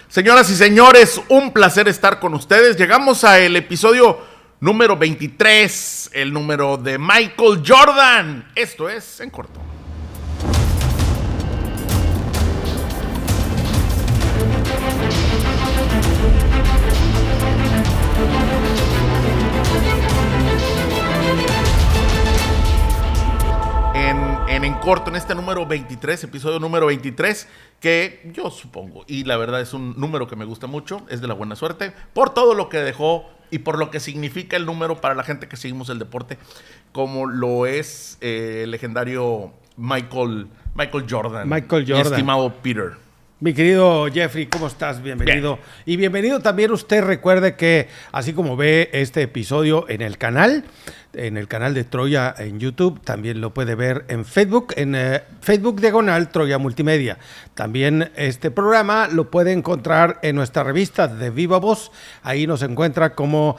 Señoras y señores, un placer estar con ustedes. Llegamos al episodio número 23, el número de Michael Jordan. Esto es En Corto. En corto, en este número 23, episodio número 23, que yo supongo, y la verdad es un número que me gusta mucho, es de la buena suerte, por todo lo que dejó y por lo que significa el número para la gente que seguimos el deporte, como lo es el legendario Michael Jordan. Michael Jordan. Mi estimado Peter. Mi querido Jeffrey, ¿cómo estás? Bienvenido. Bien. Y bienvenido también usted. Recuerde que así como ve este episodio en el canal de Troya en YouTube, también lo puede ver en Facebook, Facebook /, Troya Multimedia. También este programa lo puede encontrar en nuestra revista de Viva Voz. Ahí nos encuentra como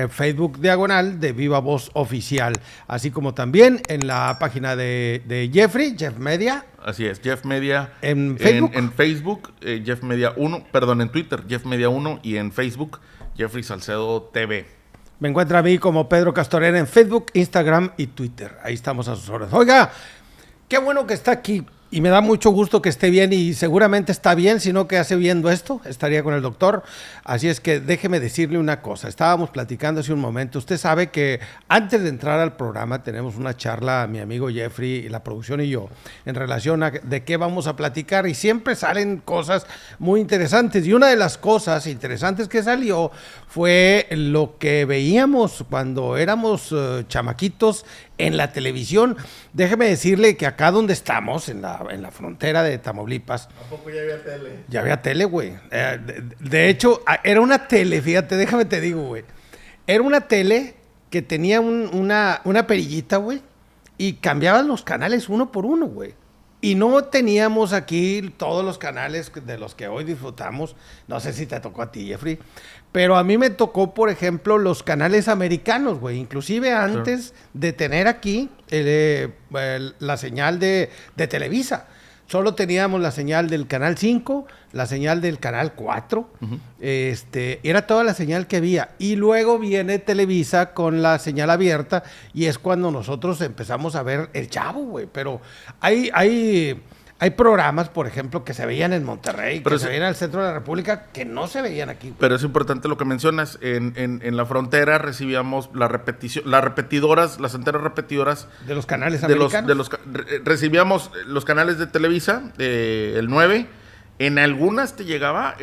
Facebook / de Viva Voz Oficial, así como también en la página de Jeffrey, Jeff Media. Así es, Jeff Media. En Facebook. En Facebook, Jeff Media 1, perdón, en Twitter, Jeff Media 1 y en Facebook, Jeffrey Salcedo TV. Me encuentra a mí como Pedro Castorena en Facebook, Instagram y Twitter. Ahí estamos a sus órdenes. Oiga, qué bueno que está aquí. Y me da mucho gusto que esté bien y seguramente está bien, sino que hace viendo esto, estaría con el doctor. Así es que déjeme decirle una cosa. Estábamos platicando hace un momento. Usted sabe que antes de entrar al programa tenemos una charla, mi amigo Jeffrey, la producción y yo, en relación a de qué vamos a platicar. Y siempre salen cosas muy interesantes. Y una de las cosas interesantes que salió fue lo que veíamos cuando éramos chamaquitos en la televisión. Déjeme decirle que acá donde estamos, en la frontera de Tamaulipas. ¿A poco ya había tele? Ya había tele, güey. De hecho, era una tele, fíjate, déjame te digo, güey. Era una tele que tenía una perillita, güey, y cambiaban los canales uno por uno, güey. Y no teníamos aquí todos los canales de los que hoy disfrutamos. No sé si te tocó a ti, Jeffrey. Pero a mí me tocó, por ejemplo, los canales americanos, güey. Inclusive antes de tener aquí la señal de Televisa. Solo teníamos la señal del Canal 5, la señal del Canal 4. Uh-huh. Era toda la señal que había. Y luego viene Televisa con la señal abierta y es cuando nosotros empezamos a ver El Chavo, güey. Pero hay programas, por ejemplo, que se veían en Monterrey, que se veían en el centro de la República, que no se veían aquí. Pero es importante lo que mencionas. En la frontera recibíamos las repetidoras, las antenas repetidoras de los canales americanos. Recibíamos los canales de Televisa, el 9. En algunas te llegaba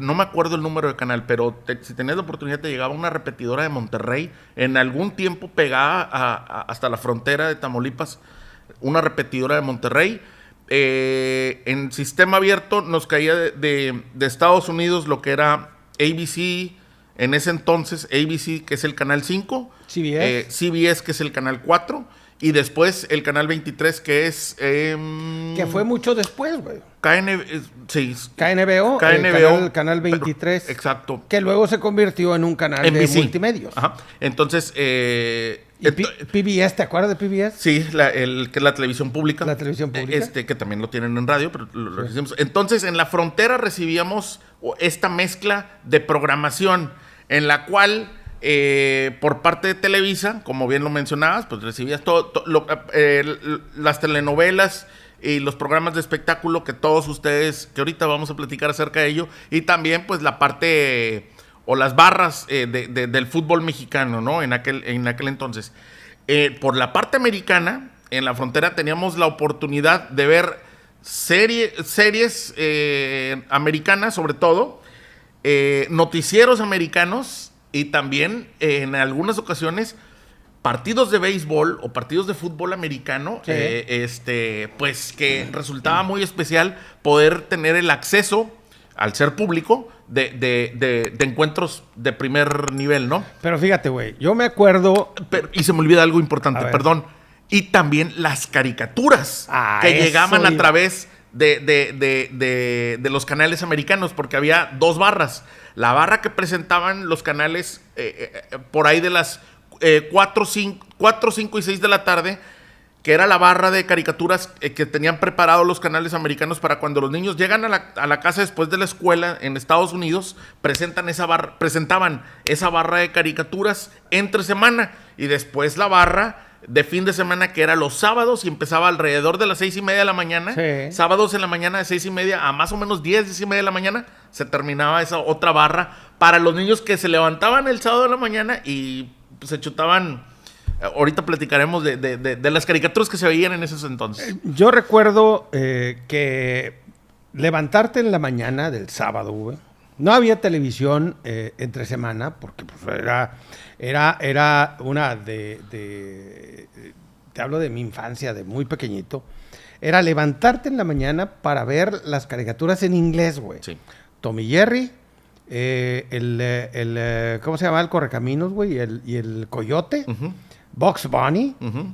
no me acuerdo el número de canal, pero si tenías la oportunidad te llegaba una repetidora de Monterrey. En algún tiempo pegada hasta la frontera de Tamaulipas, una repetidora de Monterrey. En sistema abierto nos caía de Estados Unidos lo que era ABC, en ese entonces ABC, que es el canal 5, CBS, que es el canal 4, y después el canal 23, que es que fue mucho después, güey. KNBO, canal 23. Pero, exacto. Que luego se convirtió en un canal de multimedios. Ajá. Entonces, PBS, ¿te acuerdas de PBS? Sí, que es la televisión pública. La televisión pública. Que también lo tienen en radio, pero lo recibimos. Entonces, en la frontera recibíamos esta mezcla de programación en la cual, por parte de Televisa, como bien lo mencionabas, pues recibías las telenovelas y los programas de espectáculo que todos ustedes, que ahorita vamos a platicar acerca de ello, y también pues la parte o las barras del fútbol mexicano, ¿no? En aquel entonces. Por la parte americana, en la frontera teníamos la oportunidad de ver series americanas, sobre todo, noticieros americanos, y también en algunas ocasiones partidos de béisbol o partidos de fútbol americano, sí. Pues que resultaba muy especial poder tener el acceso, al ser público, de encuentros de primer nivel, ¿no? Pero fíjate, güey, yo me acuerdo... Y se me olvida algo importante, perdón. Y también las caricaturas que llegaban a través de los canales americanos, porque había dos barras. La barra que presentaban los canales por ahí de las 4, 5 y 6 de la tarde, que era la barra de caricaturas que tenían preparados los canales americanos para cuando los niños llegan a la casa después de la escuela en Estados Unidos, presentaban esa barra de caricaturas entre semana, y después la barra de fin de semana, que era los sábados, y empezaba alrededor de las 6:30 de la mañana. Sí. Sábados en la mañana de 6:30 a más o menos 10:30 de la mañana, se terminaba esa otra barra para los niños que se levantaban el sábado de la mañana y se chutaban. Ahorita platicaremos de las caricaturas que se veían en esos entonces. Yo recuerdo que levantarte en la mañana del sábado, güey. No había televisión entre semana, porque pues, era una te hablo de mi infancia, de muy pequeñito. Era levantarte en la mañana para ver las caricaturas en inglés, güey. Sí. Tom y Jerry, ¿cómo se llama? El Correcaminos, güey, y el Coyote. Uh-huh. Bugs Bunny, Uh-huh.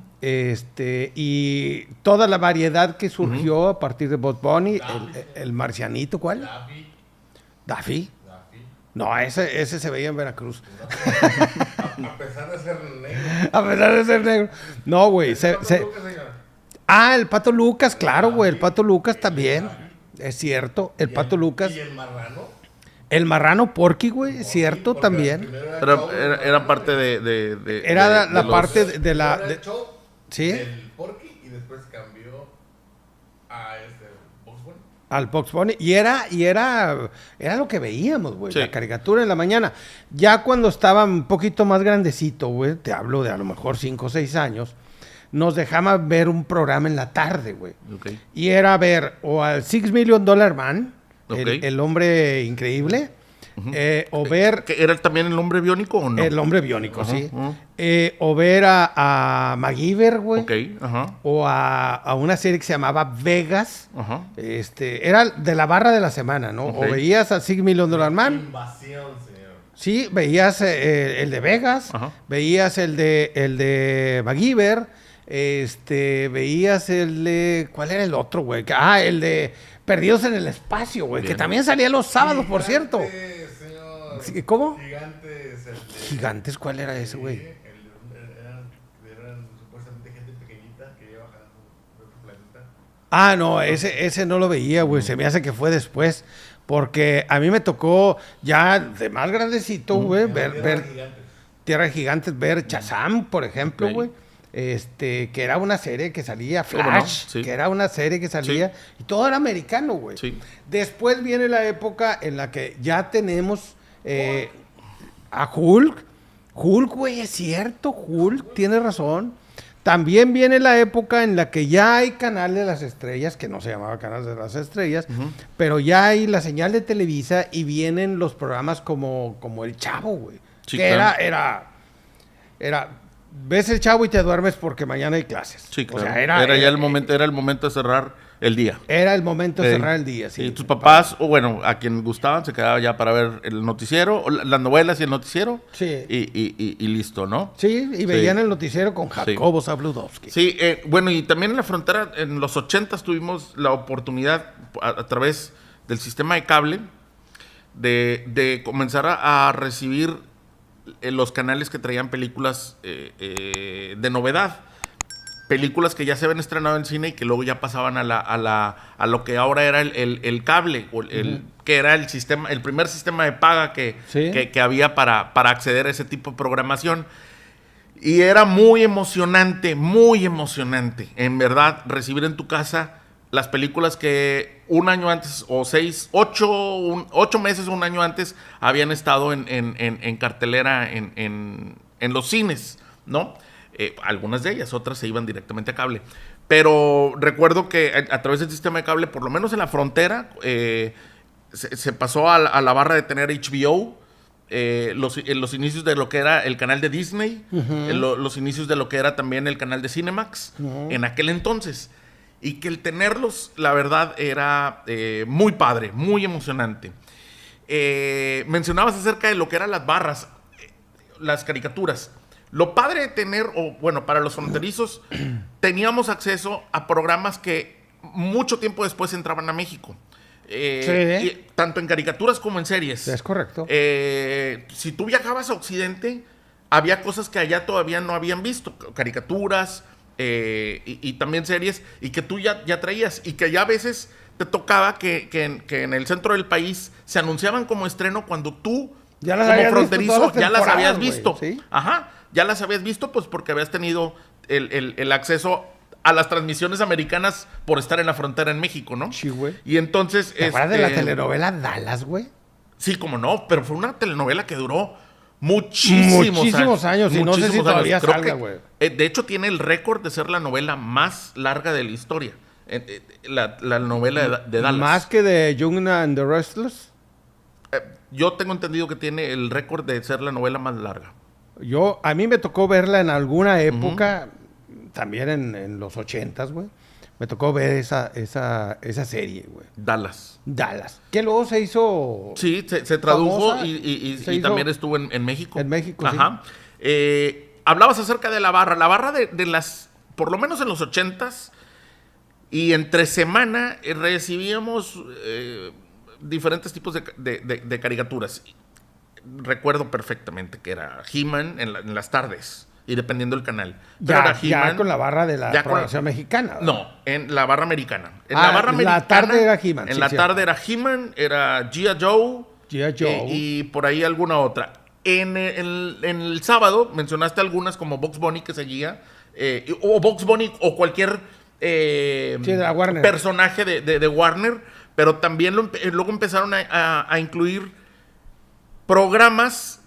y toda la variedad que surgió a partir de Bugs Bunny, el marcianito, ¿cuál? Daffy. No, ese se veía en Veracruz. A pesar de ser negro. A pesar de ser negro. No, güey. El Pato Lucas, claro, güey. El Pato Lucas también. Es cierto. El Pato Lucas. ¿Y el marrano? El marrano Porky, güey. Es cierto también. Era parte de Era la los- parte de la... Era el show ¿Sí? del Porky y después cambió a Bugs Bunny. Al Bugs Bunny. Y era lo que veíamos, güey. Sí. La caricatura en la mañana. Ya cuando estaba un poquito más grandecito, güey, te hablo de a lo mejor 5 o 6 años, nos dejaban ver un programa en la tarde, güey. Ok. Y era ver o al $6 Million Man, Ok. el hombre increíble, o ver ¿Que ¿Era también el hombre biónico o no? el hombre biónico, Ajá, sí. ajá. O ver a MacGyver, güey. Ok, ajá. O a una serie que se llamaba Vegas. Ajá. Era de la barra de la semana, ¿no? Ok. O veías a $6 Million Man. Invasión, señor. Sí, veías el de Vegas. Ajá. Veías el de MacGyver. Veías el de... ¿Cuál era el otro, güey? El de Perdidos en el Espacio, güey. Que Bien. también salía los sábados, por cierto. Gigantes, señor. Sí, ¿cómo? Gigantes. El de... Gigantes, ¿cuál era ese, güey? Eran supuestamente gente pequeñita que iba bajando de otro planeta. Ah, no, ese no lo veía, güey. Se me hace que fue después. Porque a mí me tocó ya de más grandecito, güey, ver Gigantes. Tierra de Gigantes, ver Shazam, por ejemplo, Ok. güey. Que era una serie que salía, ¿Cómo no? Flash, Sí. que era una serie que salía, y todo era americano, güey. Sí. Después viene la época en la que ya tenemos a Hulk. Hulk, güey, es cierto, Hulk, tiene razón. También viene la época en la que ya hay Canal de las Estrellas, que no se llamaba Canal de las Estrellas, pero ya hay la señal de Televisa y vienen los programas como El Chavo, güey. Sí, que claro. era, ves El Chavo y te duermes porque mañana hay clases. Sí, O claro. sea, era el momento de cerrar el día. Era el momento de Sí. cerrar el día, sí. Y tus papás, o bueno, a quien gustaban, se quedaba ya para ver el noticiero, o las novelas y el noticiero. Sí. Y listo, ¿no? Sí, y veían el noticiero con Jacobo Zabludovsky. Sí, bueno, y también en la frontera, en los 80s tuvimos la oportunidad, a través del sistema de cable, de comenzar a recibir los canales que traían películas de novedad. Películas que ya se habían estrenado en cine y que luego ya pasaban a lo que ahora era el cable, o que era el sistema, el primer sistema de paga Sí. que había para acceder a ese tipo de programación. Y era muy emocionante, en verdad, recibir en tu casa las películas que un año antes, o 8 meses o un año antes, habían estado en cartelera en los cines, ¿no? Algunas de ellas, otras se iban directamente a cable. Pero recuerdo que a través del sistema de cable, por lo menos en la frontera, se pasó a la barra de tener HBO, los inicios de lo que era el canal de Disney, los inicios de lo que era también el canal de Cinemax, en aquel entonces. Y que el tenerlos, la verdad, era muy padre, muy emocionante. Mencionabas acerca de lo que eran las barras, las caricaturas. Lo padre de tener, o bueno, para los fronterizos, teníamos acceso a programas que mucho tiempo después entraban a México. Tanto en caricaturas como en series. Es correcto. Si tú viajabas a Occidente, había cosas que allá todavía no habían visto. Caricaturas, y también series, y que tú ya traías, y que ya a veces te tocaba que en el centro del país se anunciaban como estreno cuando tú, Ya las como habías visto fronterizo, todas las ya las habías temporadas, visto. güey, ¿sí? Ajá, ya las habías visto, pues porque habías tenido el acceso a las transmisiones americanas por estar en la frontera en México, ¿no? Sí, güey. Y entonces... ¿Te acuerdas de la telenovela Dallas, güey? Sí, como no, pero fue una telenovela que duró muchísimos años, y no sé si muchísimos todavía Creo salga, que, güey. de hecho, tiene el récord de ser la novela más larga de la historia. La novela de Dallas. Más que de Young and the Restless. Yo tengo entendido que tiene el récord de ser la novela más larga. A mí me tocó verla en alguna época, también en los 80s, güey. Me tocó ver esa serie, güey. Dallas. Que luego se hizo... Sí, se tradujo famosa, y también estuvo en México. En México, Ajá. Hablabas acerca de la barra. La barra de las... Por lo menos en los 80s y entre semana recibíamos diferentes tipos de caricaturas. Recuerdo perfectamente que era He-Man en las tardes. Y dependiendo del canal. Pero era Ya He-Man. con la barra de la Ya con programación mexicana. ¿verdad? No, en la barra americana. En Ah, la barra americana. la tarde era He-Man, En sí, la cierto. tarde era He-Man, era G.I. Joe. G.I. Joe. Y por ahí alguna otra. En el sábado mencionaste algunas como Bugs Bunny que seguía. O Bugs Bunny o cualquier de la Warner. personaje de Warner. Pero también luego empezaron a incluir programas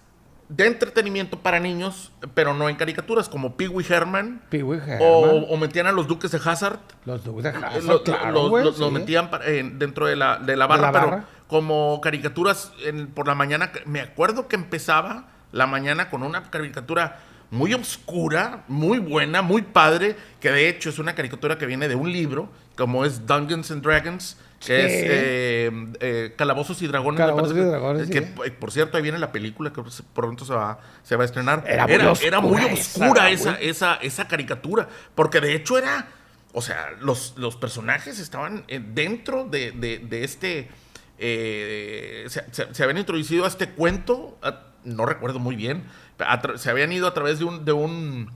de entretenimiento para niños, pero no en caricaturas, como Pee Wee Herman. Pee Wee Herman. O metían a los Duques de Hazzard. Los Duques de Hazzard, Los güey, los sí. metían dentro de la barra, la pero barra. como caricaturas por la mañana. Me acuerdo que empezaba la mañana con una caricatura muy oscura, muy buena, muy padre, que de hecho es una caricatura que viene de un libro, como es Dungeons and Dragons, que es Calabozos y Dragones. me Calabozos parece y Dragones, que, sí. por cierto, ahí viene la película que pronto se va a estrenar. Era muy oscura esa caricatura, porque de hecho era, o sea, los personajes estaban dentro de este, se habían introducido a este cuento, no recuerdo muy bien, se habían ido a través de un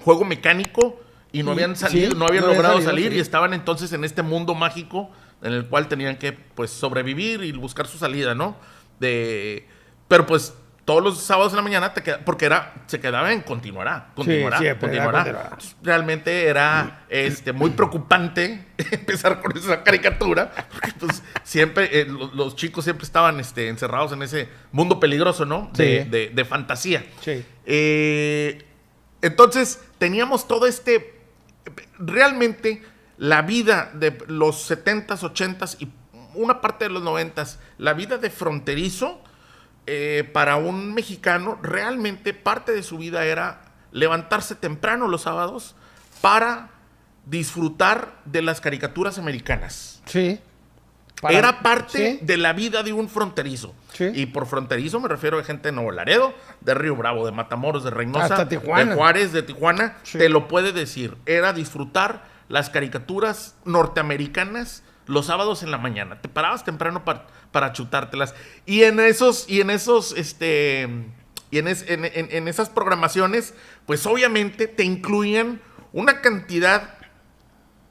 juego mecánico y no habían salido, sí, no habían no habían logrado salido, salir sí. y estaban entonces en este mundo mágico en el cual tenían que, pues, sobrevivir y buscar su salida, ¿no? Pero pues todos los sábados en la mañana porque se quedaba en continuará. Realmente era muy preocupante empezar con esa caricatura, porque pues siempre los chicos siempre estaban encerrados en ese mundo peligroso, ¿no? De fantasía. Sí. Entonces teníamos todo realmente la vida de los 70s, 80s y una parte de los 90s, la vida de fronterizo. Para un mexicano, realmente parte de su vida era levantarse temprano los sábados para disfrutar de las caricaturas americanas. Sí. Era parte sí. de la vida de un fronterizo. Sí. Y por fronterizo me refiero a gente de Nuevo Laredo, de Río Bravo, de Matamoros, de Reynosa, Hasta Tijuana. de Juárez, de Tijuana. Sí. Te lo puede decir. Era disfrutar las caricaturas norteamericanas los sábados en la mañana. Te parabas temprano para chutártelas. Y en esas programaciones, pues obviamente te incluían una cantidad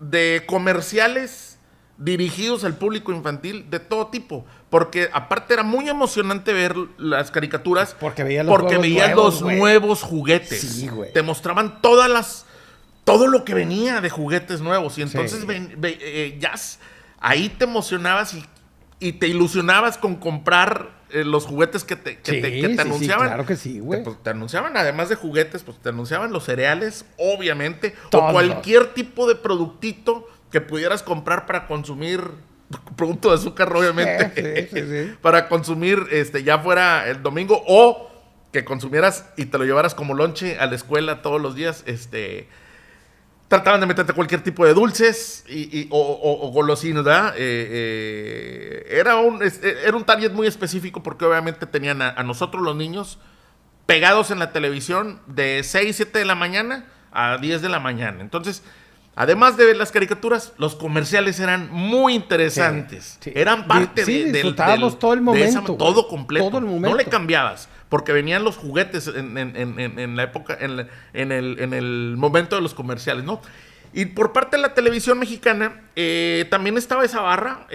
de comerciales dirigidos al público infantil de todo tipo. Porque aparte era muy emocionante ver las caricaturas. Porque veías los nuevos juguetes. Sí, güey. Te mostraban todo lo que venía de juguetes nuevos. Y entonces ahí te emocionabas y te ilusionabas con comprar los juguetes que te anunciaban. Sí, claro que sí, güey. Te anunciaban, además de juguetes, pues te anunciaban los cereales, obviamente, Todo. o cualquier tipo de productito que pudieras comprar para consumir, producto de azúcar, obviamente, Sí. para consumir ya fuera el domingo, o que consumieras y te lo llevaras como lonche a la escuela todos los días, trataban de meterte cualquier tipo de dulces o golosinas, ¿verdad? Era un target muy específico porque obviamente tenían a nosotros los niños pegados en la televisión de 6, 7 de la mañana a 10 de la mañana. Entonces, además de ver las caricaturas, los comerciales eran muy interesantes. Sí. Eran parte disfrutábamos todo el momento. todo completo. Todo el momento. No le cambiabas. porque venían los juguetes en la época, en el momento de los comerciales, ¿no? Y por parte de la televisión mexicana, también estaba esa barra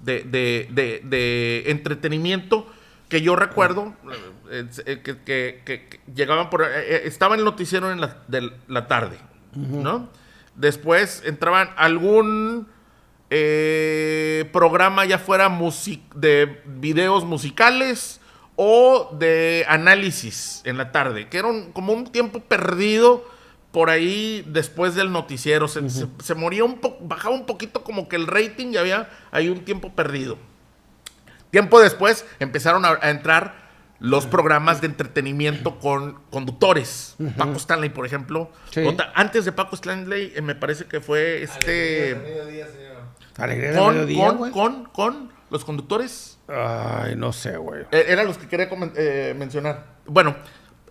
de entretenimiento que yo recuerdo, que llegaban estaba el noticiero de la tarde, ¿no? Después entraban algún programa, ya fuera de videos musicales o de análisis en la tarde, que era como un tiempo perdido por ahí después del noticiero. Se moría bajaba un poquito como que el rating, y había ahí un tiempo perdido. Tiempo después empezaron a entrar los programas de entretenimiento con conductores. Paco Stanley, por ejemplo. Sí. Antes de Paco Stanley, me parece que fue Alegría del mediodía, güey. con los conductores. Ay, no sé, güey. Eran los que quería mencionar. Bueno,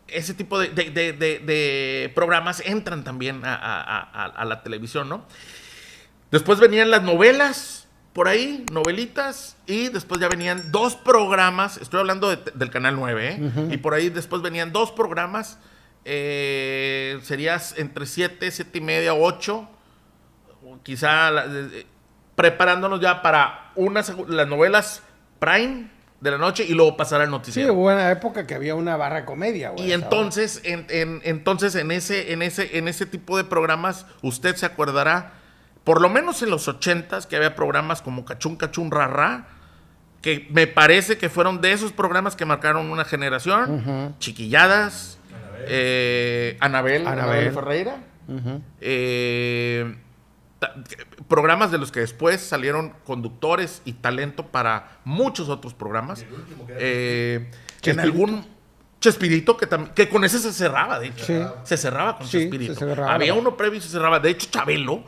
ese tipo de programas entran también a la televisión, ¿no? Después venían las novelas, por ahí, novelitas, y después ya venían 2 programas, estoy hablando del Canal 9, y por ahí después venían 2 programas, serías entre 7, 7 y media, 8, quizá preparándonos ya para las novelas prime de la noche y luego pasar al noticiero. Sí, hubo una época que había una barra de comedia, güey. Y entonces, entonces en ese tipo de programas, usted se acordará, por lo menos en los 80s, que había programas como Cachún Cachún Rarra, que me parece que fueron de esos programas que marcaron una generación. Chiquilladas, Anabel Ferreira, programas de los que después salieron conductores y talento para muchos otros programas. En algún Chespirito, que con ese se cerraba, de hecho. Sí. Se cerraba con Chespirito. Se cerraba. Había uno previo y se cerraba. De hecho, Chabelo,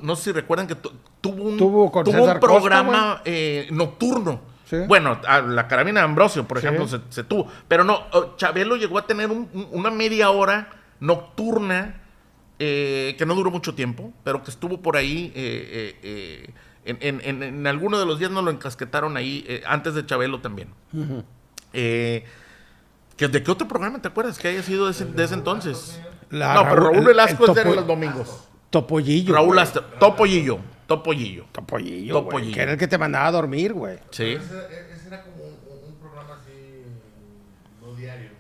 no sé si recuerdan que tuvo un César programa nocturno. Sí. Bueno, la Carabina de Ambrosio, por Sí. ejemplo, se tuvo. Pero no, Chabelo llegó a tener una media hora nocturna que no duró mucho tiempo, pero que estuvo por ahí. En alguno de los días nos lo encasquetaron ahí, antes de Chabelo también. ¿De qué otro programa te acuerdas que haya sido de ese entonces? Pero Raúl Velasco es de los domingos. Topollillo. Raúl Topollillo. Topollillo, güey, que era el que te mandaba a dormir, güey. Sí. Ese era como un programa así, no diario.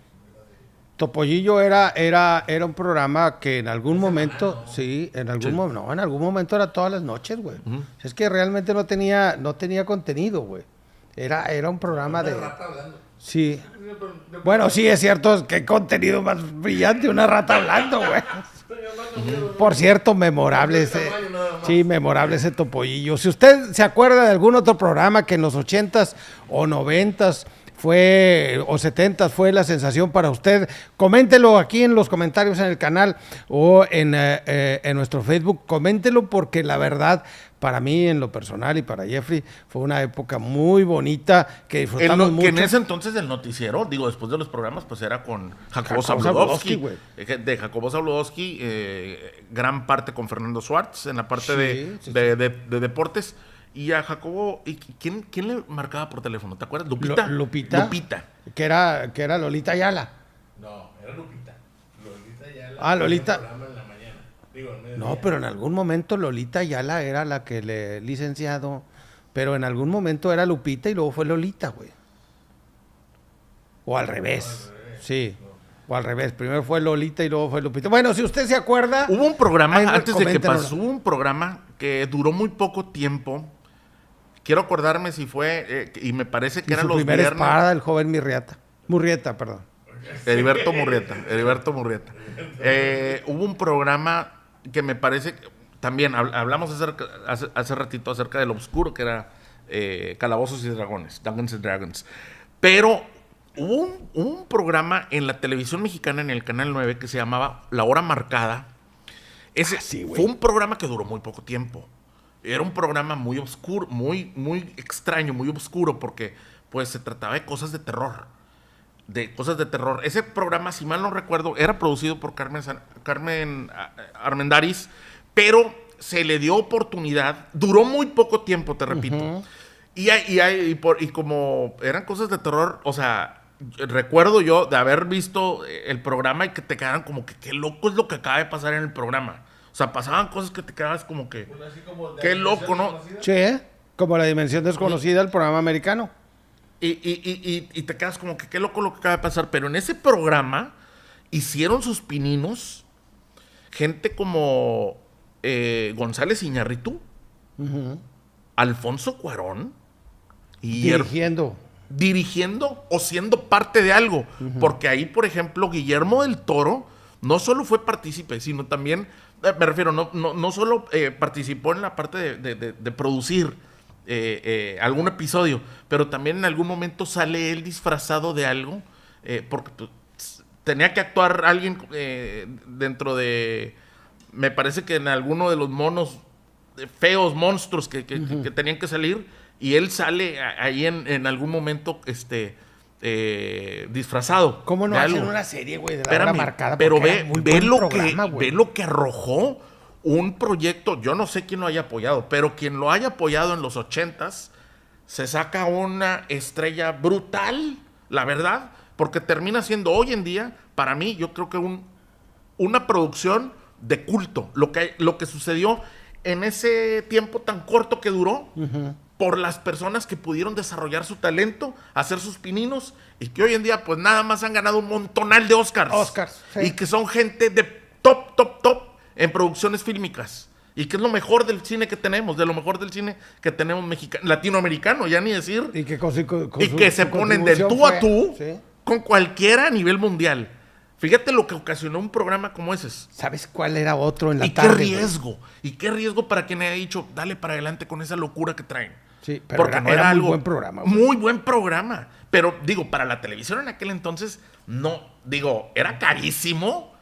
Topollillo era un programa que en algún momento, en algún momento era todas las noches, güey. Es que realmente no tenía contenido, güey. Era un programa de... Rata hablando. Sí. Bueno, sí, es cierto, qué contenido más brillante, una rata hablando, güey. Por cierto, memorable ese Topollillo. Si usted se acuerda de algún otro programa que en los 80s o 90s o 70s fue la sensación para usted, coméntelo aquí en los comentarios en el canal o en nuestro Facebook. Coméntelo, porque la verdad, para mí en lo personal y para Jeffrey, fue una época muy bonita que disfrutamos mucho. Que en ese entonces del noticiero, digo, después de los programas, pues era con Jacobo Zabludovsky, güey. De Jacobo Zabludovsky, gran parte con Fernando Schwartz en la parte de deportes. Y a Jacobo, ¿quién le marcaba por teléfono? ¿Te acuerdas? Lupita. Que era Lolita Ayala. No, era Lupita. Lolita Ayala. Lolita. Programa en la mañana. Digo, en mediodía. No, pero en algún momento Lolita Ayala era la que licenciado. Pero en algún momento era Lupita y luego fue Lolita, güey. O al revés. Sí. O al revés. Primero fue Lolita y luego fue Lupita. Bueno, si usted se acuerda... Hubo un programa, antes de que coméntenos. pasó, hubo un programa que duró muy poco tiempo. Quiero acordarme si fue, y me parece que eran los primera viernes. espada, el joven Murrieta, perdón. Heriberto Murrieta. Hubo un programa que me parece, también hablamos hace ratito acerca del Obscuro, que era Calabozos y Dragones, Dungeons and Dragons. Pero hubo un programa en la televisión mexicana, en el Canal 9, que se llamaba La Hora Marcada. Fue un programa que duró muy poco tiempo. Era un programa muy oscuro, muy extraño, muy oscuro, porque pues se trataba de cosas de terror. Ese programa, si mal no recuerdo, era producido por Carmen Armendáriz, pero se le dio oportunidad, duró muy poco tiempo, te repito, Y como eran cosas de terror, o sea, recuerdo yo de haber visto el programa y que te quedaran como que qué loco es lo que acaba de pasar en el programa. O sea, pasaban cosas que te quedabas como que Así como de qué loco, ¿no? desconocida. Sí, como La Dimensión Desconocida, el programa americano. Y te quedas como que qué loco lo que acaba de pasar. Pero en ese programa hicieron sus pininos gente como González Iñárritu, Alfonso Cuarón y dirigiendo o siendo parte de algo. Porque ahí, por ejemplo, Guillermo del Toro no solo fue partícipe, sino también, me refiero, no solo participó en la parte de producir algún episodio, pero también en algún momento sale él disfrazado de algo, porque pues, tenía que actuar alguien dentro de, me parece que en alguno de los monos feos, monstruos que tenían que salir, y él sale ahí en algún momento disfrazado. ¿Cómo no de hacen algo. una serie, güey, de la Espérame, hora marcada? pero Porque era muy buen programa, güey. ve lo que arrojó un proyecto. Yo no sé quién lo haya apoyado, pero quien lo haya apoyado en los 80s se saca una estrella brutal, la verdad, porque termina siendo hoy en día, para mí, yo creo que una producción de culto. Lo que sucedió en ese tiempo tan corto que duró, por las personas que pudieron desarrollar su talento, hacer sus pininos, y que hoy en día pues nada más han ganado un montonal de Oscars. Sí. Y que son gente de top en producciones fílmicas. Y que es lo mejor del cine que tenemos, de lo mejor del cine que tenemos latinoamericano, ya ni decir. Y que, Que se ponen del tú a tú sí, con cualquiera a nivel mundial. Fíjate lo que ocasionó un programa como ese. ¿Sabes cuál era otro en la Y tarde? qué riesgo para quien haya dicho, dale para adelante con esa locura que traen. Sí, pero era muy buen programa, güey. Muy buen programa. Pero, digo, para la televisión en aquel entonces, no, digo, era carísimo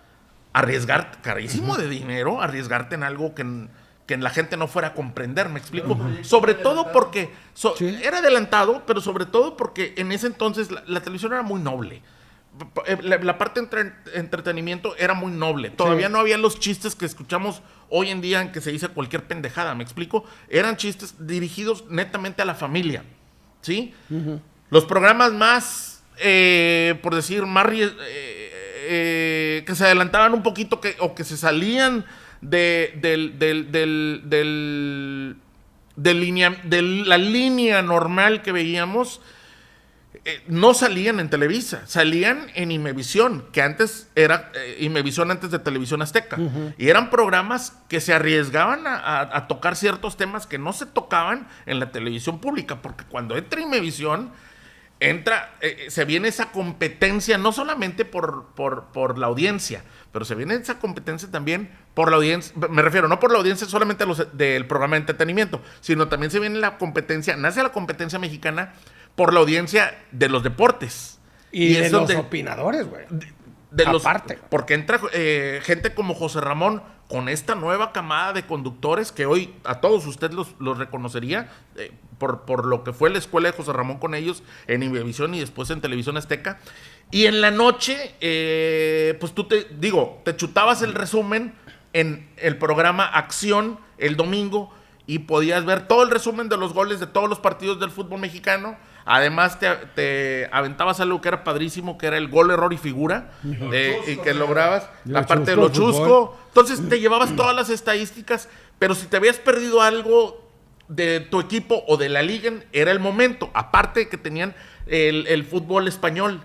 carísimo de dinero, arriesgarte en algo que la gente no fuera a comprender, ¿me explico? Sobre todo porque Sí. era adelantado, pero sobre todo porque en ese entonces la televisión era muy noble. La parte de entretenimiento era muy noble. Todavía no había los chistes que escuchamos hoy en día en que se dice cualquier pendejada, ¿me explico? Eran chistes dirigidos netamente a la familia, ¿sí? Los programas más, por decir, más que se adelantaban un poquito o que se salían de la línea normal que veíamos, no salían en Televisa, salían en Imevisión, que antes era Imevisión antes de Televisión Azteca. Y eran programas que se arriesgaban a tocar ciertos temas que no se tocaban en la televisión pública, porque cuando entra Imevisión, se viene esa competencia, no solamente por la audiencia, pero se viene esa competencia también por la audiencia, me refiero, no por la audiencia solamente del programa de entretenimiento, sino también se viene la competencia, nace la competencia mexicana por la audiencia de los deportes. Y de es los donde- opinadores, güey. Aparte. Porque entra gente como José Ramón con esta nueva camada de conductores que hoy a todos ustedes los reconocería por lo que fue la escuela de José Ramón con ellos en Imevisión y después en Televisión Azteca. Y en la noche, pues te chutabas el resumen en el programa Acción el domingo y podías ver todo el resumen de los goles de todos los partidos del fútbol mexicano. Además, te aventabas algo que era padrísimo, que era el gol, error y figura, y que lograbas la parte de lo chusco. Entonces, te llevabas todas las estadísticas, pero si te habías perdido algo de tu equipo o de la liga, era el momento. Aparte de que tenían el fútbol español.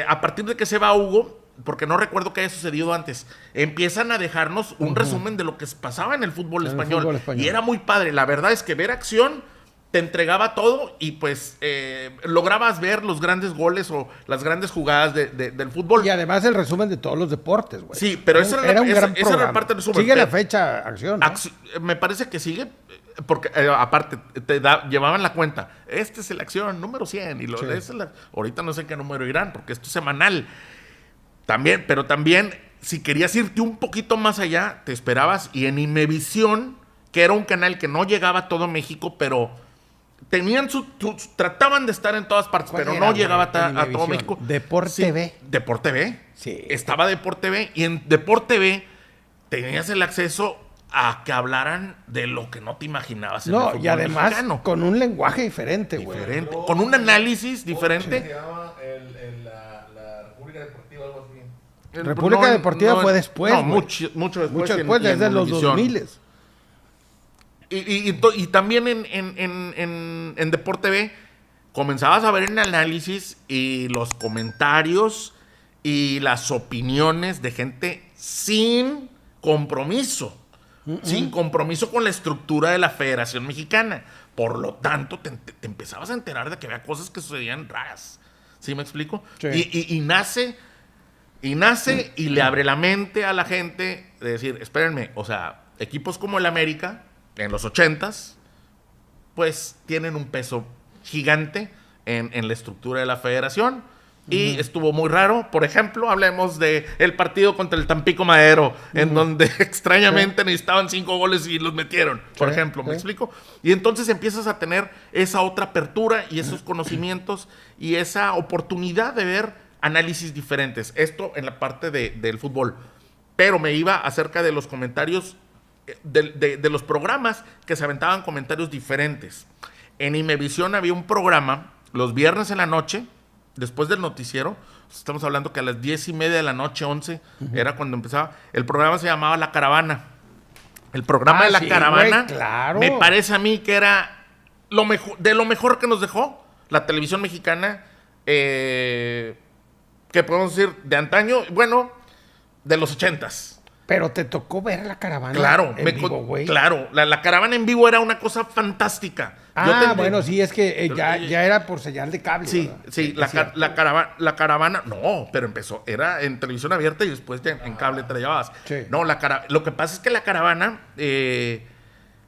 A partir de que se va Hugo, porque no recuerdo que haya sucedido antes, empiezan a dejarnos un resumen de lo que pasaba en el fútbol español. Y era muy padre. La verdad es que ver Acción te entregaba todo y pues lograbas ver los grandes goles o las grandes jugadas del fútbol. Y además el resumen de todos los deportes, güey. Sí, pero esa era la parte del resumen. Sigue la fecha Acción, ¿no? Me parece que sigue, porque aparte llevaban la cuenta. Este es el Acción número 100 y ahorita no sé qué número irán porque esto es semanal. También, pero también si querías irte un poquito más allá, te esperabas y en Imevisión, que era un canal que no llegaba a todo México, pero tenían trataban de estar en todas partes, pero no llegaba a todo México. Deport TV. Deport TV. Sí. Estaba Deport TV y en Deport TV tenías el acceso a que hablaran de lo que no te imaginabas en el No, fútbol y además mexicano. con un lenguaje diferente, güey. Diferente, con un análisis Se diferente. llama la República Deportiva, algo así. República Deportiva fue después, No, güey. mucho después. Mucho y después, y desde los Univisión. 2000. Y también en Deporte B comenzabas a ver el análisis y los comentarios y las opiniones de gente sin compromiso. Sin compromiso con la estructura de la Federación Mexicana. Por lo tanto, te empezabas a enterar de que había cosas que sucedían raras. ¿Sí me explico? Sí. Y nace y le abre la mente a la gente de decir, espérenme, o sea, equipos como el América, en los 80s, pues tienen un peso gigante en la estructura de la federación. Y estuvo muy raro. Por ejemplo, hablemos de el partido contra el Tampico Madero, en donde extrañamente necesitaban 5 goles y los metieron, por ejemplo. ¿Me explico? Y entonces empiezas a tener esa otra apertura y esos conocimientos y esa oportunidad de ver análisis diferentes. Esto en la parte del fútbol. Pero me iba acerca de los comentarios, de los programas que se aventaban comentarios diferentes. En Imevisión había un programa los viernes en la noche, después del noticiero. Estamos hablando que a las 10:30 de la noche, 11, era cuando empezaba. El programa se llamaba La Caravana. El programa de La Caravana, güey, claro. me parece a mí que era lo mejor que nos dejó la televisión mexicana, que podemos decir de antaño, bueno, de los 80s. Pero te tocó ver la caravana. Claro, en vivo, güey. claro, la caravana en vivo era una cosa fantástica. Bueno, sí, es que ya era por señal de cable. Sí, ¿verdad? sí, la caravana, no, pero empezó, era en televisión abierta y después ya en cable te la llevabas. Sí. No, lo que pasa es que la caravana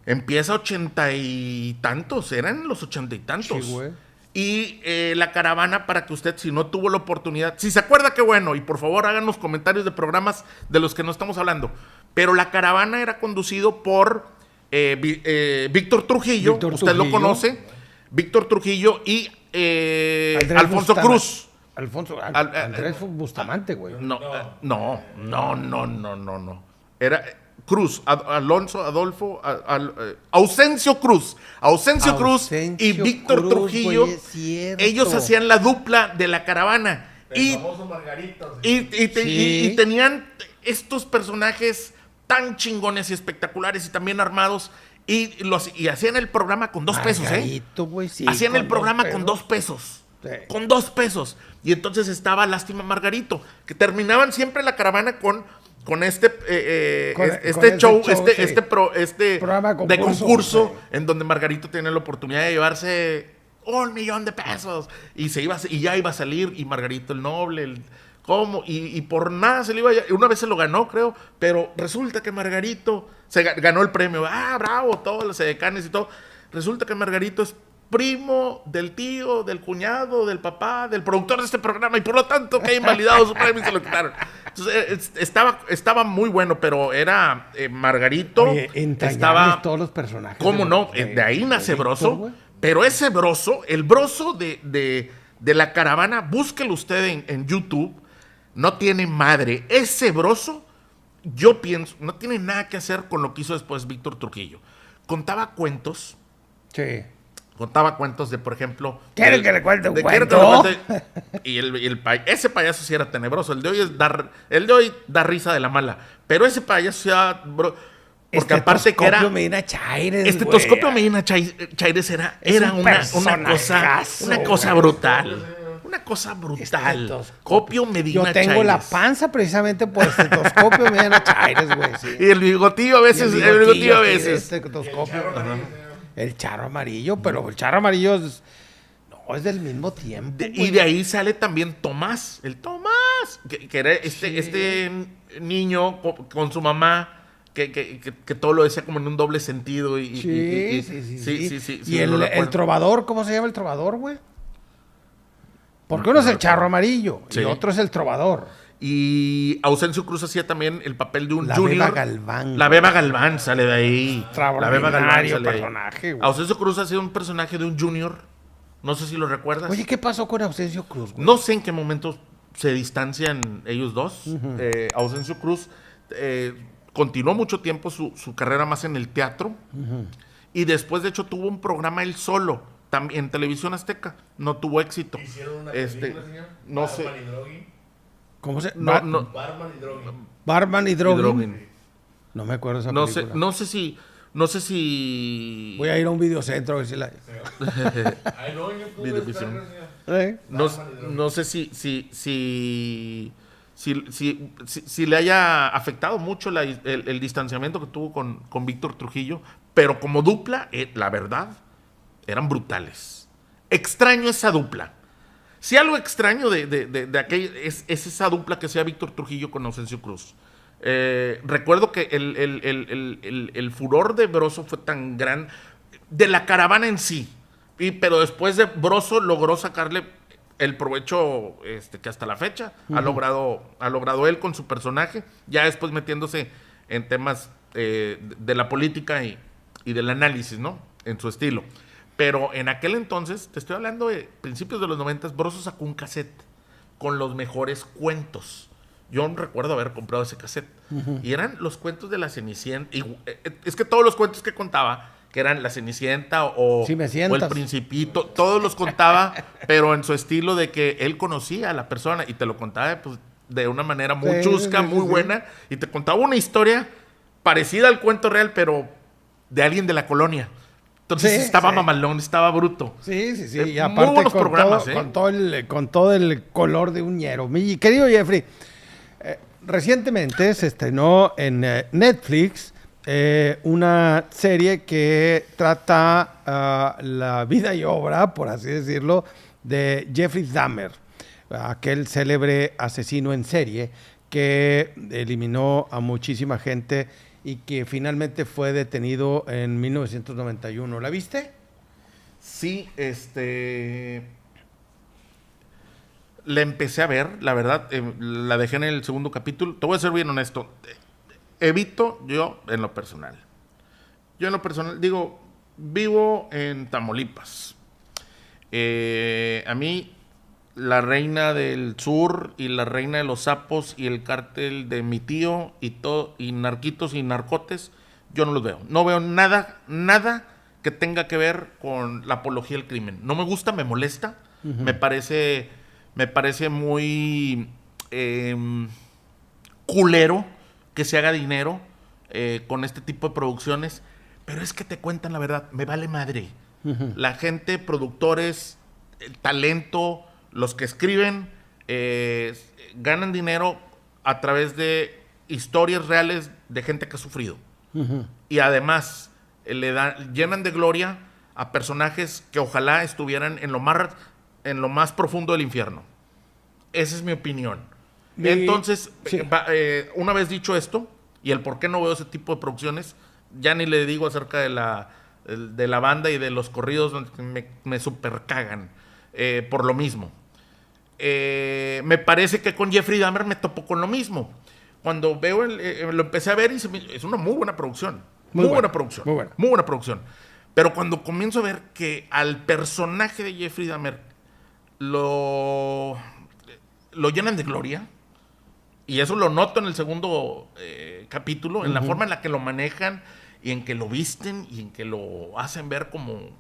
empieza 80 y tantos, eran los 80 y tantos. Sí, güey. Y la caravana, para que usted, si no tuvo la oportunidad, si se acuerda, qué bueno, y por favor háganos comentarios de programas de los que no estamos hablando. Pero la caravana era conducido por Víctor Trujillo, usted lo conoce, Víctor Trujillo y Alfonso Cruz. Andrés Bustamante, güey. No. Era Cruz, Ausencio Cruz. Ausencio Cruz y Víctor Trujillo. Güey, ellos hacían la dupla de la caravana. El famoso Margarito. Y tenían estos personajes tan chingones y espectaculares y también armados. Y hacían el programa con 2 pesos, Güey, sí, hacían el programa con 2 pesos. Sí. Con 2 pesos. Y entonces estaba Lástima Margarito. Que terminaban siempre la caravana con este show, Programa de concurso, sí. en donde Margarito tenía la oportunidad de llevarse $1,000,000. Y ya iba a salir, y Margarito el Noble, ¿cómo? Y por nada se le iba una vez se lo ganó, creo, pero resulta que Margarito ganó el premio. Bravo, todos los edecanes y todo. Resulta que Margarito es primo del tío, del cuñado, del papá, del productor de este programa, y por lo tanto que ha invalidado su premio y se lo quitaron. Entonces, estaba muy bueno, pero era Margarito. Oye, estaba todos los personajes. ¿Cómo no? De ahí nace Broso. Güey. Pero ese Broso, el Broso de la caravana, búsquelo usted en YouTube. No tiene madre. Ese Broso, yo pienso, no tiene nada que hacer con lo que hizo después Víctor Trujillo. Contaba cuentos. Sí. Contaba cuentos de, por ejemplo... ¿Quieren que le cuente un ¿quieren que cuento? le cuente? Y ese payaso sí era tenebroso. El de hoy da risa de la mala. Pero ese payaso sí era... Porque aparte que era... Medina Chaires, Estetoscopio Medina Chaires era una cosa brutal. Una cosa brutal. Copio Medina Yo tengo Chaires. la panza precisamente por estetoscopio Medina Chaires, güey. Sí. Y el bigotillo a veces. El charro amarillo, pero el charro amarillo es del mismo tiempo. Y de ahí sale también Tomás. El Tomás. Que era este niño con su mamá. Que todo lo decía como en un doble sentido. Sí. Y el trovador, ¿cómo se llama el trovador, güey? Porque uno es el charro amarillo y otro es el trovador. Y Ausencio Cruz hacía también el papel de un la junior. Beba Galván. La Beba Galván sale de ahí. La Beba Galván sale personaje, de ahí. güey. Ausencio Cruz hacía un personaje de un junior. No sé si lo recuerdas. Oye, ¿qué pasó con Ausencio Cruz, güey? No sé en qué momento se distancian ellos dos. Ausencio Cruz continuó mucho tiempo su carrera más en el teatro. Y después, de hecho, tuvo un programa él solo, también en Televisión Azteca. No tuvo éxito. ¿Hicieron una película, señor? No sé. Barman y Drogi. ¿Cómo se No, Barman y Drogi. Barman y Drogi. Drogen. No me acuerdo esa No película. no sé si Voy a ir a un videocentro a ver si la... Ay, no, en YouTube Videovisión. está, señor. No sé si le haya afectado mucho el distanciamiento que tuvo con Víctor Trujillo, pero como dupla, la verdad, eran brutales. Extraño esa dupla. Si algo extraño de aquella es esa dupla que sea Víctor Trujillo con Ausencio Cruz. Recuerdo que el furor de Broso fue tan gran, de la caravana en sí, pero después de Broso logró sacarle el provecho que hasta la fecha ha logrado él con su personaje, ya después metiéndose en temas de la política y del análisis, ¿no? En su estilo. Pero en aquel entonces, te estoy hablando de principios de los 90, Broso sacó un cassette con los mejores cuentos. Yo recuerdo haber comprado ese cassette. Y eran los cuentos de la Cenicienta. Y, es que todos los cuentos que contaba, que eran la Cenicienta o el Principito, todos los contaba, pero en su estilo de que él conocía a la persona y te lo contaba pues, de una manera muy chusca, muy buena. Y te contaba una historia parecida al cuento real, pero de alguien de la colonia. Entonces estaba mamalón, estaba bruto. Sí. Y muy aparte buenos programas, con todo el color de un ñero. Mi querido Jeffrey, recientemente se estrenó en Netflix una serie que trata la vida y obra, por así decirlo, de Jeffrey Dahmer, aquel célebre asesino en serie que eliminó a muchísima gente y que finalmente fue detenido en 1991. ¿La viste? Sí, la empecé a ver, la verdad, la dejé en el segundo capítulo. Te voy a ser bien honesto. Evito yo en lo personal. Digo, vivo en Tamaulipas. A mí, la reina del sur y la reina de los sapos y el cártel de mi tío y todo, y narquitos y narcotes, yo no los veo. No veo nada que tenga que ver con la apología del crimen. No me gusta, me molesta. Me parece muy culero que se haga dinero con este tipo de producciones. Pero es que te cuentan la verdad, me vale madre. La gente, productores, el talento, los que escriben, ganan dinero a través de historias reales de gente que ha sufrido. Y además llenan de gloria a personajes que ojalá estuvieran en lo más profundo del infierno. Esa es mi opinión. Entonces, una vez dicho esto, y el por qué no veo ese tipo de producciones, ya ni le digo acerca de la banda y de los corridos, me super cagan por lo mismo. Me parece que con Jeffrey Dahmer me topo con lo mismo. Cuando veo lo empecé a ver y es una muy buena producción. Muy buena producción. Pero cuando comienzo a ver que al personaje de Jeffrey Dahmer lo llenan de gloria, y eso lo noto en el segundo capítulo, en la forma en la que lo manejan y en que lo visten y en que lo hacen ver como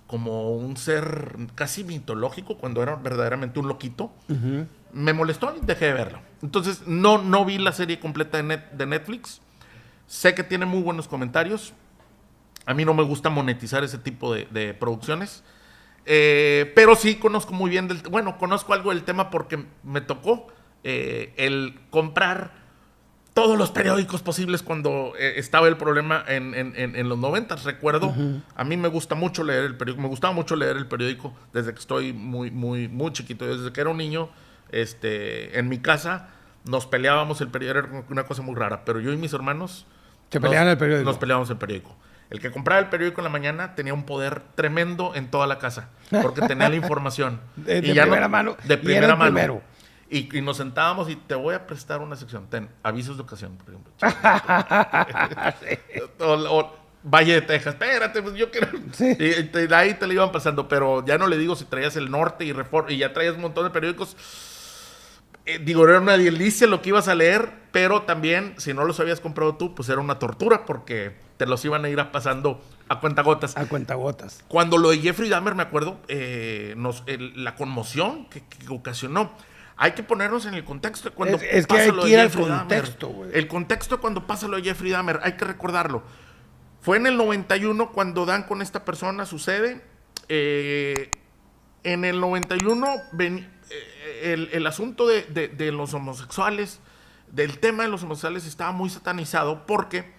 un ser casi mitológico cuando era verdaderamente un loquito. Me molestó y dejé de verlo. Entonces no vi la serie completa de Netflix. Sé que tiene muy buenos comentarios. A mí no me gusta monetizar ese tipo de producciones. Pero sí conozco muy bien conozco algo del tema porque me tocó el comprar todos los periódicos posibles cuando estaba el problema en los 90. Recuerdo, a mí me gusta mucho leer el periódico, me gustaba mucho leer el periódico desde que estoy muy, muy, muy chiquito. Desde que era un niño, en mi casa nos peleábamos el periódico, era una cosa muy rara, pero yo y mis hermanos nos peleábamos el periódico. El que compraba el periódico en la mañana tenía un poder tremendo en toda la casa, porque tenía la información. de primera mano. De primera mano. Primero. Y nos sentábamos y te voy a prestar una sección. Ten, avisos de ocasión, por ejemplo. o Valle de Texas. Espérate, pues yo quiero... Sí. Y de ahí te lo iban pasando. Pero ya no le digo si traías el Norte y Reforma y ya traías un montón de periódicos. Digo, era una delicia lo que ibas a leer, pero también, si no los habías comprado tú, pues era una tortura porque te los iban a ir pasando a cuentagotas. A cuentagotas. Cuando lo de Jeffrey Dahmer, me acuerdo, la conmoción que ocasionó. Hay que ponernos en el contexto de cuando Es que pasa hay lo que de ir al Jeffrey contexto, Dahmer. güey. El contexto cuando pasa lo de Jeffrey Dahmer, hay que recordarlo. Fue en el 91 cuando dan con esta persona, sucede. En el 91 el asunto de los homosexuales, del tema de los homosexuales estaba muy satanizado porque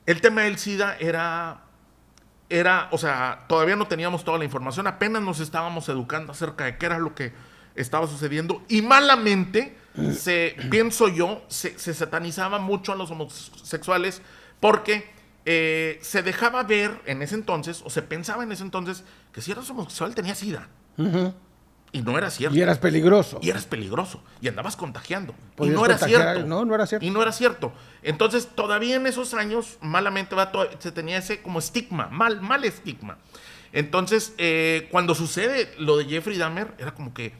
el tema del SIDA era, o sea, todavía no teníamos toda la información, apenas nos estábamos educando acerca de qué era lo que estaba sucediendo y malamente, pienso yo, se satanizaba mucho a los homosexuales porque se dejaba ver en ese entonces, o se pensaba en ese entonces, que si eras homosexual tenías SIDA. Uh-huh. Y no era cierto. Y eras peligroso. Y eras peligroso. Y andabas contagiando. Y Podías no era contagiar, cierto. no era cierto. Y no era cierto. Entonces, todavía en esos años, malamente, se tenía ese como estigma, mal estigma. Entonces, cuando sucede lo de Jeffrey Dahmer, era como que,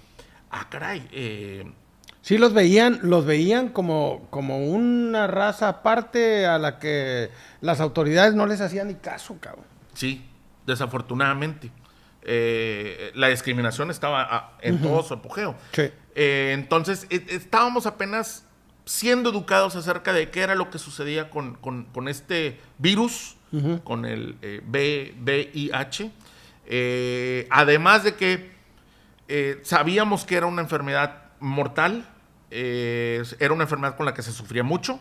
caray. Sí, los veían como una raza aparte a la que las autoridades no les hacían ni caso, cabrón. Sí, desafortunadamente. La discriminación estaba en todo su apogeo. Sí. Entonces, estábamos apenas siendo educados acerca de qué era lo que sucedía con este virus, con el VIH. Además de que sabíamos que era una enfermedad mortal, era una enfermedad con la que se sufría mucho.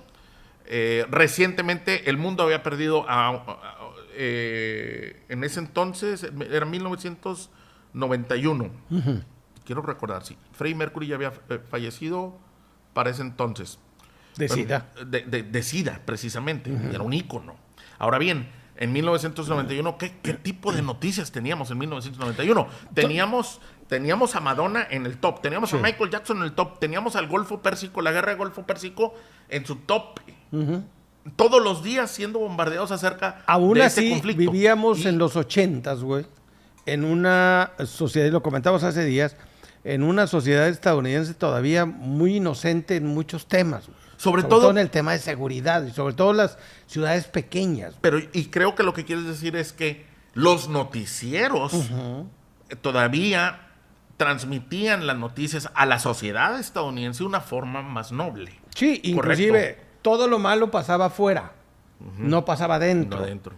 Recientemente el mundo había perdido en ese entonces, era 1991. Quiero recordar, sí. Freddie Mercury ya había fallecido para ese entonces. De SIDA. De SIDA, precisamente. Era un ícono. Ahora bien, en 1991, ¿qué tipo de noticias teníamos en 1991? Teníamos a Madonna en el top, teníamos a Michael Jackson en el top, teníamos al Golfo Pérsico, la guerra del Golfo Pérsico en su top. Todos los días siendo bombardeados acerca Aún de así, ese conflicto. vivíamos en los 80s, güey, en una sociedad, y lo comentamos hace días, en una sociedad estadounidense todavía muy inocente en muchos temas, güey. Sobre todo en el tema de seguridad y sobre todo las ciudades pequeñas. Pero, y creo que lo que quieres decir es que los noticieros todavía transmitían las noticias a la sociedad estadounidense de una forma más noble. Sí, inclusive todo lo malo pasaba afuera, no pasaba adentro. No adentro.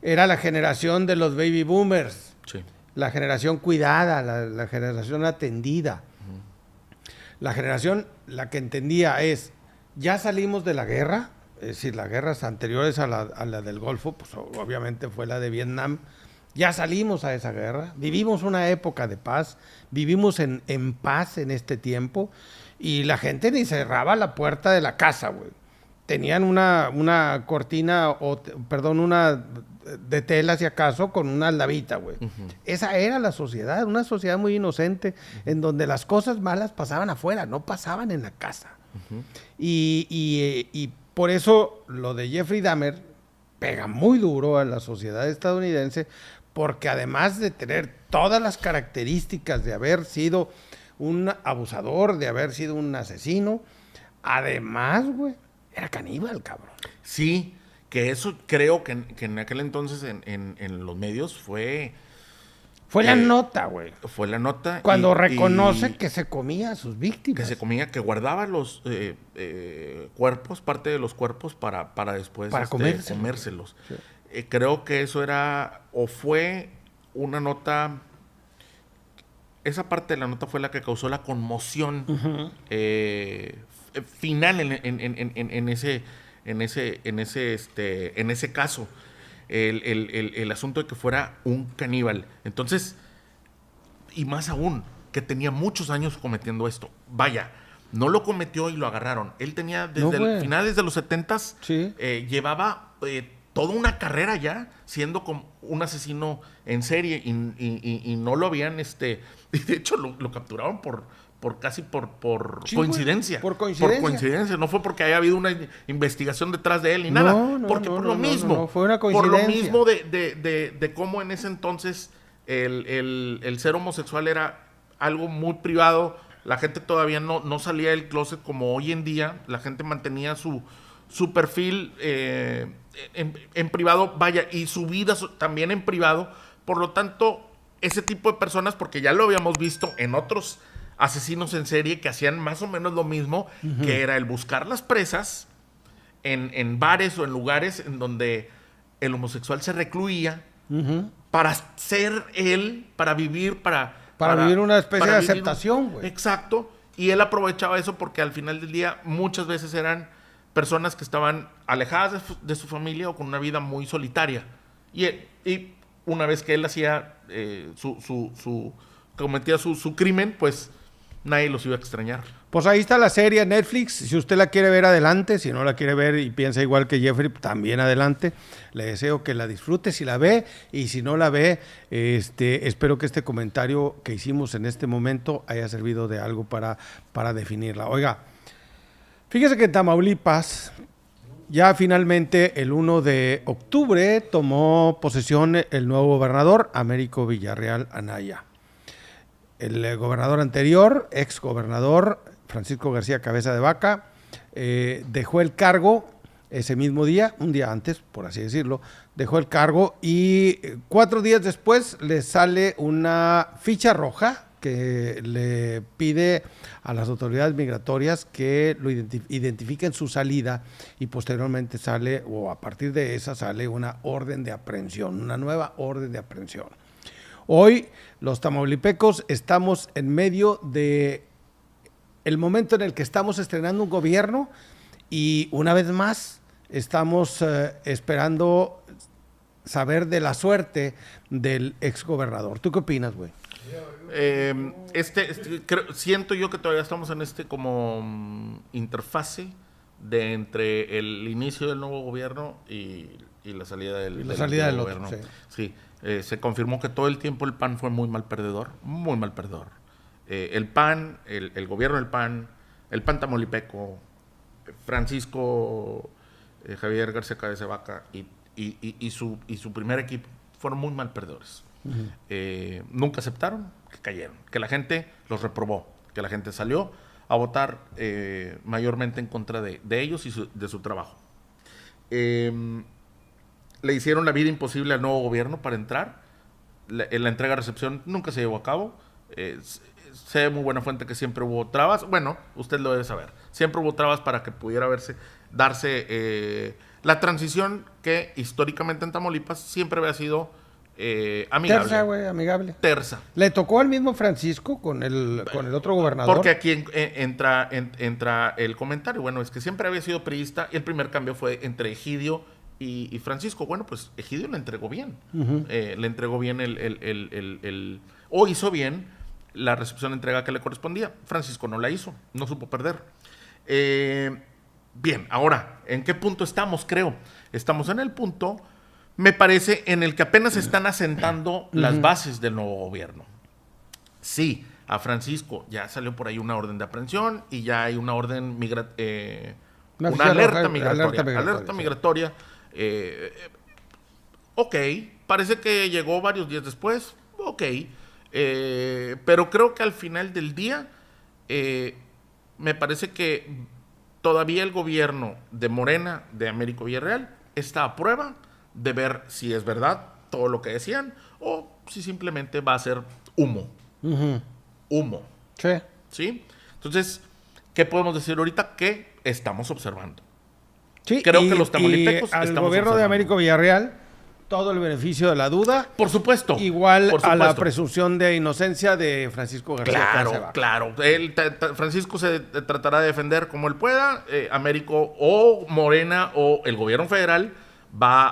Era la generación de los baby boomers, Sí. la generación cuidada, la generación atendida. La generación, la que entendía es, ya salimos de la guerra, es decir, las guerras anteriores a la del Golfo, pues obviamente fue la de Vietnam, ya salimos a esa guerra, vivimos una época de paz, vivimos en paz en este tiempo, y la gente ni cerraba la puerta de la casa, güey. Tenían una cortina, una de tela, si acaso, con una lavita, güey. Esa era la sociedad, una sociedad muy inocente, en donde las cosas malas pasaban afuera, no pasaban en la casa. Y por eso lo de Jeffrey Dahmer pega muy duro a la sociedad estadounidense, porque además de tener todas las características de haber sido un abusador, de haber sido un asesino, además, güey, era caníbal, cabrón. Sí, que eso creo que en aquel entonces en los medios fue la nota, güey. Fue la nota. Cuando reconoce que se comía a sus víctimas. Que se comía, que guardaba los cuerpos, parte de los cuerpos para después comérselos. Sí. Creo que eso era, o fue una nota, esa parte de la nota fue la que causó la conmoción final en ese caso. El asunto de que fuera un caníbal. Entonces, y más aún, que tenía muchos años cometiendo esto. Vaya, no lo cometió y lo agarraron. Él tenía desde finales de los 70s, llevaba toda una carrera ya siendo como un asesino en serie y no lo habían, y de hecho lo capturaron por coincidencia. Por coincidencia. No fue porque haya habido una investigación detrás de él ni nada. Porque por lo mismo. Fue una coincidencia. Por lo mismo de cómo en ese entonces el ser homosexual era algo muy privado la gente todavía no salía del closet como hoy en día. La gente mantenía su perfil en privado, vaya, y su vida también en privado. Por lo tanto, ese tipo de personas, porque ya lo habíamos visto en otros asesinos en serie que hacían más o menos lo mismo, que era el buscar las presas en bares o en lugares en donde el homosexual se recluía para ser él, para vivir, para vivir una especie de vivir aceptación, güey. Exacto. Y él aprovechaba eso porque al final del día muchas veces eran personas que estaban alejadas de su familia o con una vida muy solitaria. Y una vez que él hacía cometía su crimen, pues nadie los iba a extrañar. Pues ahí está la serie en Netflix. Si usted la quiere ver, adelante. Si no la quiere ver y piensa igual que Jeffrey, también adelante. Le deseo que la disfrute si la ve. Y si no la ve, espero que este comentario que hicimos en este momento haya servido de algo para definirla. Oiga, fíjese que en Tamaulipas, ya finalmente el 1 de octubre tomó posesión el nuevo gobernador, Américo Villarreal Anaya. El gobernador anterior, ex gobernador Francisco García Cabeza de Vaca, dejó el cargo ese mismo día, un día antes, por así decirlo, dejó el cargo y 4 días después le sale una ficha roja que le pide a las autoridades migratorias que lo identifiquen su salida y posteriormente sale, o a partir de esa sale una orden de aprehensión, una nueva orden de aprehensión. Hoy los tamaulipecos estamos en medio de el momento en el que estamos estrenando un gobierno y una vez más estamos esperando saber de la suerte del exgobernador. ¿Tú qué opinas, güey? Siento yo que todavía estamos en como interfase de entre el inicio del nuevo gobierno y la salida del del gobierno. otro, Sí. Se confirmó que todo el tiempo el PAN fue muy mal perdedor, muy mal perdedor. El PAN, el gobierno del PAN, el PAN tamaulipeco, Francisco Javier García Cabeza de Vaca y su primer equipo fueron muy mal perdedores. Nunca aceptaron que cayeron, que la gente los reprobó, que la gente salió a votar mayormente en contra de ellos y de su trabajo. Le hicieron la vida imposible al nuevo gobierno para entrar. La entrega-recepción nunca se llevó a cabo. Sé de muy buena fuente que siempre hubo trabas. Bueno, usted lo debe saber. Siempre hubo trabas para que pudiera darse la transición que históricamente en Tamaulipas siempre había sido amigable. Tersa, güey, amigable. Tersa. ¿Le tocó al mismo Francisco con el otro gobernador? Porque aquí entra el comentario. Bueno, es que siempre había sido priista y el primer cambio fue entre Egidio y Francisco. Bueno, pues Egidio le entregó bien. Le entregó bien o hizo bien la recepción de entrega que le correspondía. Francisco no la hizo, no supo perder. Bien, ahora, ¿en qué punto estamos? Creo. Estamos en el punto, me parece, en el que apenas están asentando las bases del nuevo gobierno. Sí, a Francisco ya salió por ahí una orden de aprehensión y ya hay una orden una alerta migratoria. Ok, parece que llegó varios días después. Ok, pero creo que al final del día me parece que todavía el gobierno de Morena, de Américo Villarreal, está a prueba de ver si es verdad todo lo que decían o si simplemente va a ser humo. Humo. Sí. ¿Sí? Entonces, ¿qué podemos decir ahorita? Que estamos observando. Sí, creo que los tamaulipecos al estamos gobierno observando. de Américo Villarreal todo el beneficio de la duda. Por supuesto. Igual por a la supuesto. presunción de inocencia de Francisco García Cabeza de Vaca. Claro. Francisco se tratará de defender como él pueda. Américo o Morena o el gobierno federal va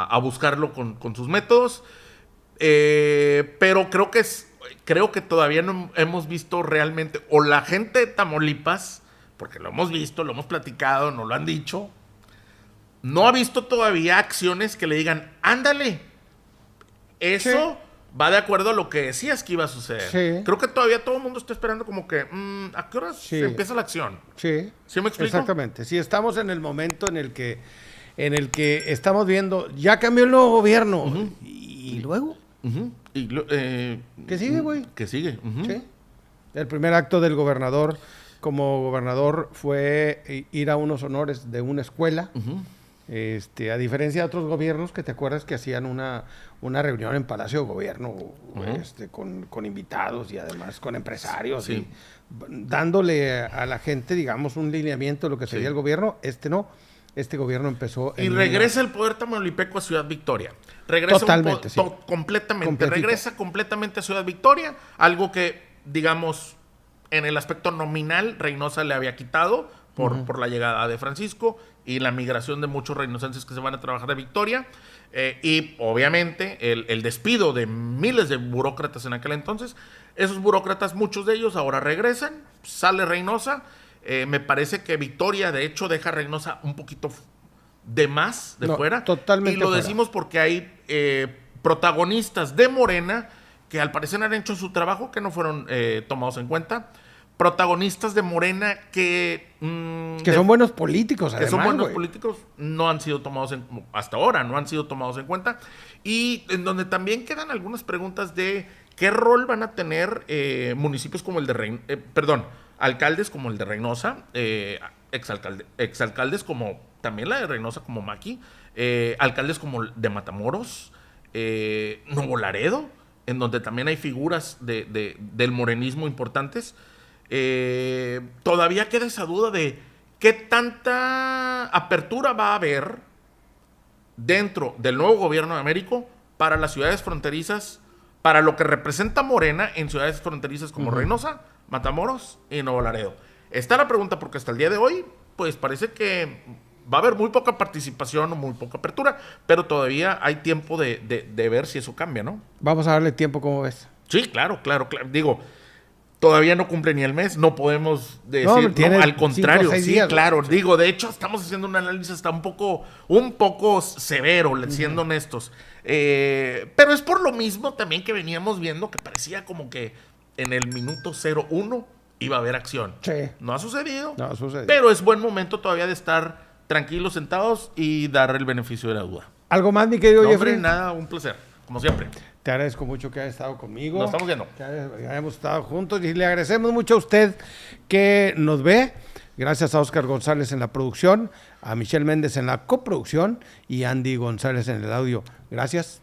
a buscarlo con sus métodos. Pero creo que todavía no hemos visto realmente, o la gente de Tamaulipas, porque lo hemos visto, lo hemos platicado, nos lo han dicho, no ha visto todavía acciones que le digan, ándale, eso va de acuerdo a lo que decías que iba a suceder. Sí. Creo que todavía todo el mundo está esperando como que, ¿a qué horas empieza la acción? Sí. ¿Sí me explico? Exactamente. Sí, estamos en el momento en el que estamos viendo, ya cambió el nuevo gobierno. ¿Y luego? ¿Qué ¿Qué sigue, güey? ¿Qué sigue? Sí. El primer acto del gobernador como gobernador fue ir a unos honores de una escuela. A diferencia de otros gobiernos que te acuerdas que hacían una reunión en Palacio de Gobierno con invitados y además con empresarios, Sí. y dándole a la gente, digamos, un lineamiento de lo que sería el gobierno. No. Este gobierno empezó Y en regresa el poder tamaulipeco a Ciudad Victoria. Regresa Totalmente, sí. Completamente. Completito. Regresa completamente a Ciudad Victoria. Algo que, digamos, en el aspecto nominal, Reynosa le había quitado por la llegada de Francisco y la migración de muchos reynosenses que se van a trabajar de Victoria. Y obviamente el despido de miles de burócratas en aquel entonces. Esos burócratas, muchos de ellos ahora regresan. Sale Reynosa. Me parece que Victoria, de hecho, deja a Reynosa un poquito de más, de fuera. Totalmente Y lo fuera. decimos porque hay protagonistas de Morena que al parecer han hecho su trabajo, que no fueron tomados en cuenta. Protagonistas de Morena que son buenos políticos, que además, son buenos güey. políticos, no han sido tomados hasta ahora, no han sido tomados en cuenta. Y en donde también quedan algunas preguntas de qué rol van a tener municipios como el de alcaldes como el de Reynosa, exalcaldes como también la de Reynosa, como Maqui, alcaldes como el de Matamoros, Nuevo Laredo, en donde también hay figuras del morenismo importantes. Todavía queda esa duda de qué tanta apertura va a haber dentro del nuevo gobierno de Américo para las ciudades fronterizas, para lo que representa Morena en ciudades fronterizas como Reynosa, Matamoros y Nuevo Laredo. Está la pregunta porque hasta el día de hoy, pues parece que va a haber muy poca participación o muy poca apertura, pero todavía hay tiempo de ver si eso cambia, ¿no? Vamos a darle tiempo, ¿cómo ves? Sí, claro. Digo, todavía no cumple ni el mes, no podemos decir, No, no, tiene al contrario, 5 o 6 sí, días, claro. Digo, de hecho, estamos haciendo un análisis hasta un poco severo, siendo honestos. Pero es por lo mismo también que veníamos viendo que parecía como que en el minuto 01 iba a haber acción. Sí. No ha sucedido. No ha sucedido. Pero es buen momento todavía de estar tranquilos, sentados y dar el beneficio de la duda. ¿Algo más, mi querido No, Jeffrey? hombre, nada, un placer, como siempre. Te agradezco mucho que haya estado conmigo. Nos estamos viendo. Que hayamos estado juntos y le agradecemos mucho a usted que nos ve. Gracias a Oscar González en la producción, a Michelle Méndez en la coproducción y Andy González en el audio. Gracias.